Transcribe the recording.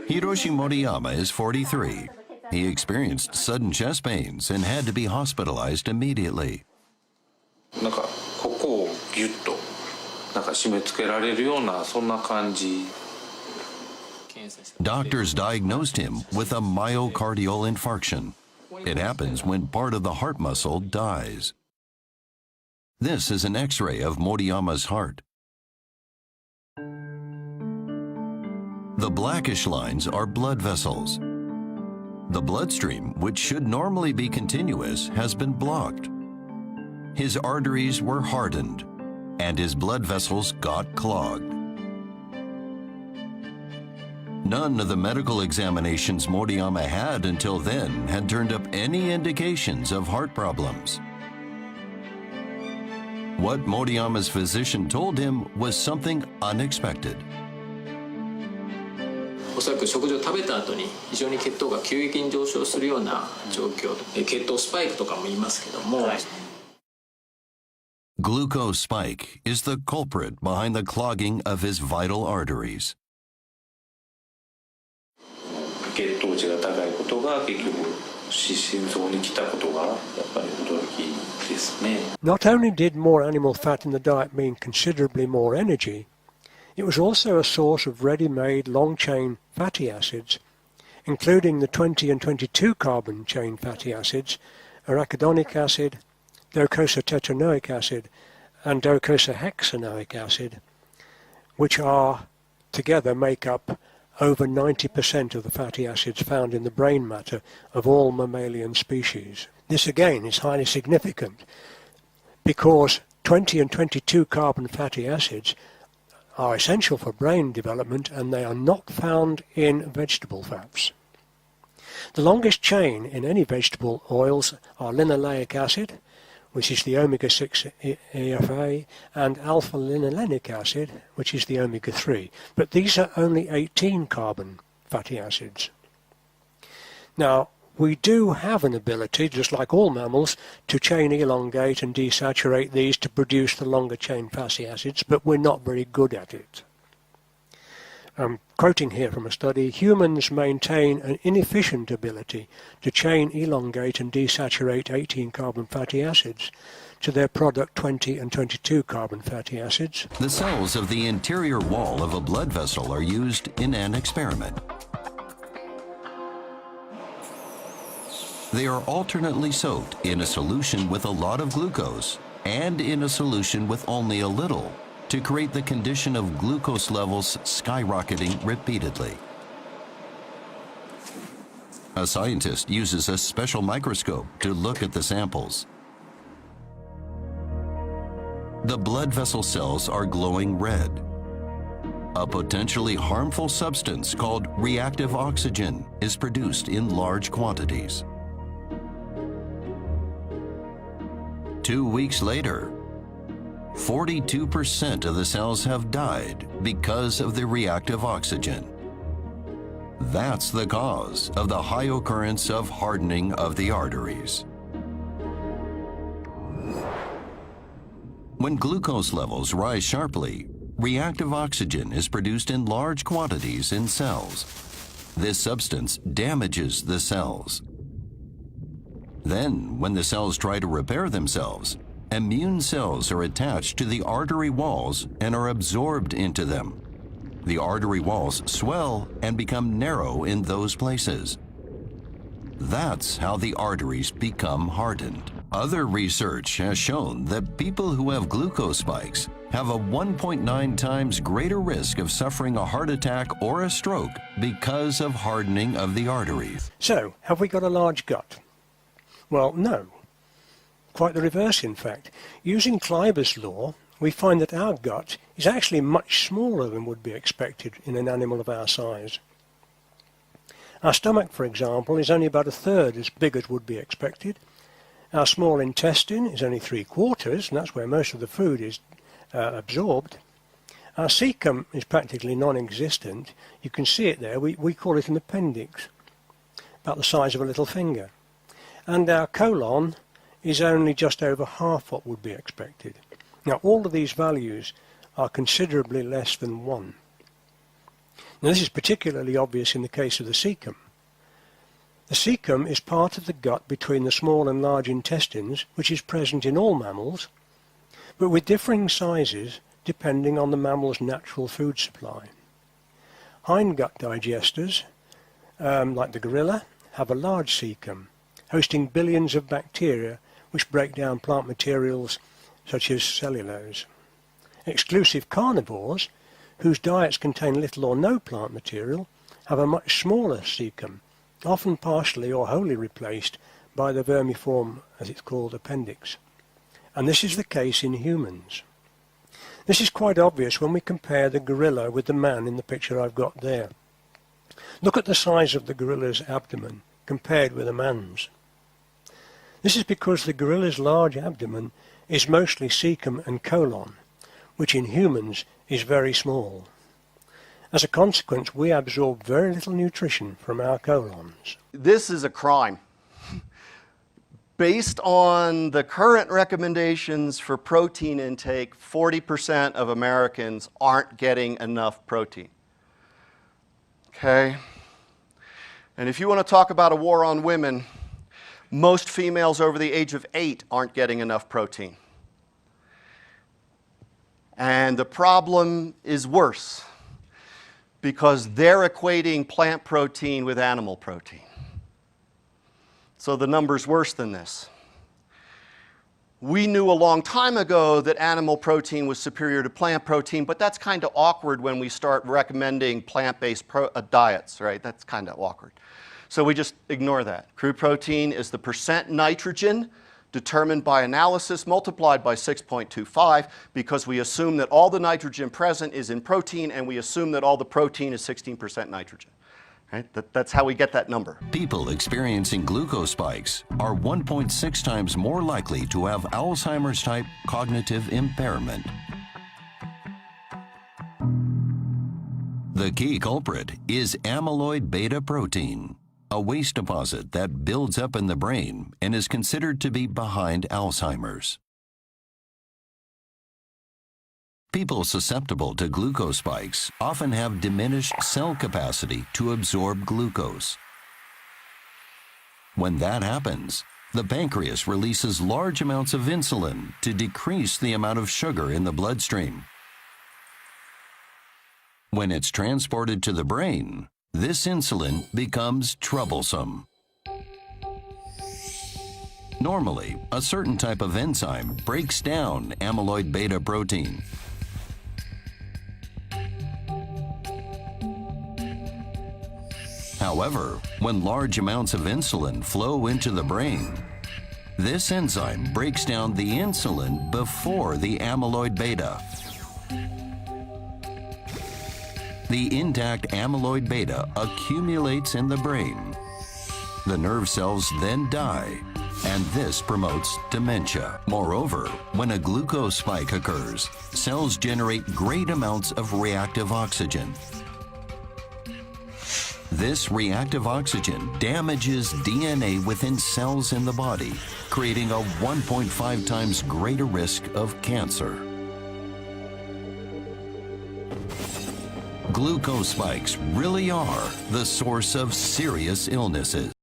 Hiroshi Moriyama is 43. He experienced sudden chest pains and had to be hospitalized immediately. なんかここをギュッとなんか締め付けられるようなそんな感じ。 Doctors diagnosed him with a myocardial infarction. It happens when part of the heart muscle dies. This is an X-ray of Moriyama's heart. The blackish lines are blood vessels. The bloodstream, which should normally be continuous, has been blocked. His arteries were hardened, and his blood vessels got clogged. None of the medical examinations Moriyama had until then had turned up any indications of heart problems. What Moriyama's physician told him was something unexpected. おそらく食事を食べた後に非常に血糖が急激に上昇するような状況、血糖スパイクとかも言いますけども、Glucose spike is the culprit behind the clogging of his vital arteries. 血糖値が高いことが結局心臓に来たことがやっぱり驚きですね。 Not only did more animal fat in the diet mean considerably more energy, it was also a source of ready-made long-chain fatty acids, including the 20 and 22 carbon chain fatty acids, arachidonic acid, docosahexaenoic acid, and docosahexaenoic acid, which are together make up over 90% of the fatty acids found in the brain matter of all mammalian species. This again is highly significant because 20 and 22 carbon fatty acids are essential for brain development and they are not found in vegetable fats. The longest chain in any vegetable oils are linoleic acid, which is the omega-6 EFA, and alpha-linolenic acid, which is the omega-3. But these are only 18 carbon fatty acids. Now, we do have an ability, just like all mammals, to chain elongate and desaturate these to produce the longer chain fatty acids, but we're not very good at it. I'm quoting here from a study, humans maintain an inefficient ability to chain elongate and desaturate 18 carbon fatty acids to their product 20 and 22 carbon fatty acids. The cells of the interior wall of a blood vessel are used in an experiment. They are alternately soaked in a solution with a lot of glucose and in a solution with only a little to create the condition of glucose levels skyrocketing repeatedly. A scientist uses a special microscope to look at the samples. The blood vessel cells are glowing red. A potentially harmful substance called reactive oxygen is produced in large quantities. 2 weeks later, 42% of the cells have died because of the reactive oxygen. That's the cause of the high occurrence of hardening of the arteries. When glucose levels rise sharply, reactive oxygen is produced in large quantities in cells. This substance damages the cells. Then, when the cells try to repair themselves, immune cells are attached to the artery walls and are absorbed into them. The artery walls swell and become narrow in those places. That's how the arteries become hardened. Other research has shown that people who have glucose spikes have a 1.9 times greater risk of suffering a heart attack or a stroke because of hardening of the arteries. So, have we got a large gut? Well, no. Quite the reverse, in fact. Using Kleiber's law, we find that our gut is actually much smaller than would be expected in an animal of our size. Our stomach, for example, is only about a third as big as would be expected. Our small intestine is only 3/4, and that's where most of the food is absorbed. Our cecum is practically non-existent. You can see it there. We call it an appendix, about the size of a little finger. And our colon is only just over half what would be expected. Now, all of these values are considerably less than 1. Now, this is particularly obvious in the case of the cecum. The cecum is part of the gut between the small and large intestines, which is present in all mammals, but with differing sizes depending on the mammal's natural food supply. Hindgut digesters, like the gorilla, have a large cecum, hosting billions of bacteria which break down plant materials such as cellulose. Exclusive carnivores, whose diets contain little or no plant material, have a much smaller cecum, often partially or wholly replaced by the vermiform, as it's called, appendix. And this is the case in humans. This is quite obvious when we compare the gorilla with the man in the picture I've got there. Look at the size of the gorilla's abdomen compared with a man's. This is because the gorilla's large abdomen is mostly cecum and colon, which in humans is very small. As a consequence, we absorb very little nutrition from our colons. This is a crime. Based on the current recommendations for protein intake, 40% of Americans aren't getting enough protein. Okay? And if you want to talk about a war on women, most females over the age of 8 aren't getting enough protein. And the problem is worse, because they're equating plant protein with animal protein. So the number's worse than this. We knew a long time ago that animal protein was superior to plant protein, but that's kind of awkward when we start recommending plant-based diets, right? That's kind of awkward. So we just ignore that. Crude protein is the percent nitrogen determined by analysis multiplied by 6.25, because we assume that all the nitrogen present is in protein, and we assume that all the protein is 16% nitrogen. Right? That's how we get that number. People experiencing glucose spikes are 1.6 times more likely to have Alzheimer's-type cognitive impairment. The key culprit is amyloid beta protein, a waste deposit that builds up in the brain and is considered to be behind Alzheimer's. People susceptible to glucose spikes often have diminished cell capacity to absorb glucose. When that happens, the pancreas releases large amounts of insulin to decrease the amount of sugar in the bloodstream. When it's transported to the brain, this insulin becomes troublesome. Normally, a certain type of enzyme breaks down amyloid beta protein. However, when large amounts of insulin flow into the brain, this enzyme breaks down the insulin before the amyloid beta. The intact amyloid beta accumulates in the brain. The nerve cells then die, and this promotes dementia. Moreover, when a glucose spike occurs, cells generate great amounts of reactive oxygen. This reactive oxygen damages DNA within cells in the body, creating a 1.5 times greater risk of cancer. Glucose spikes really are the source of serious illnesses.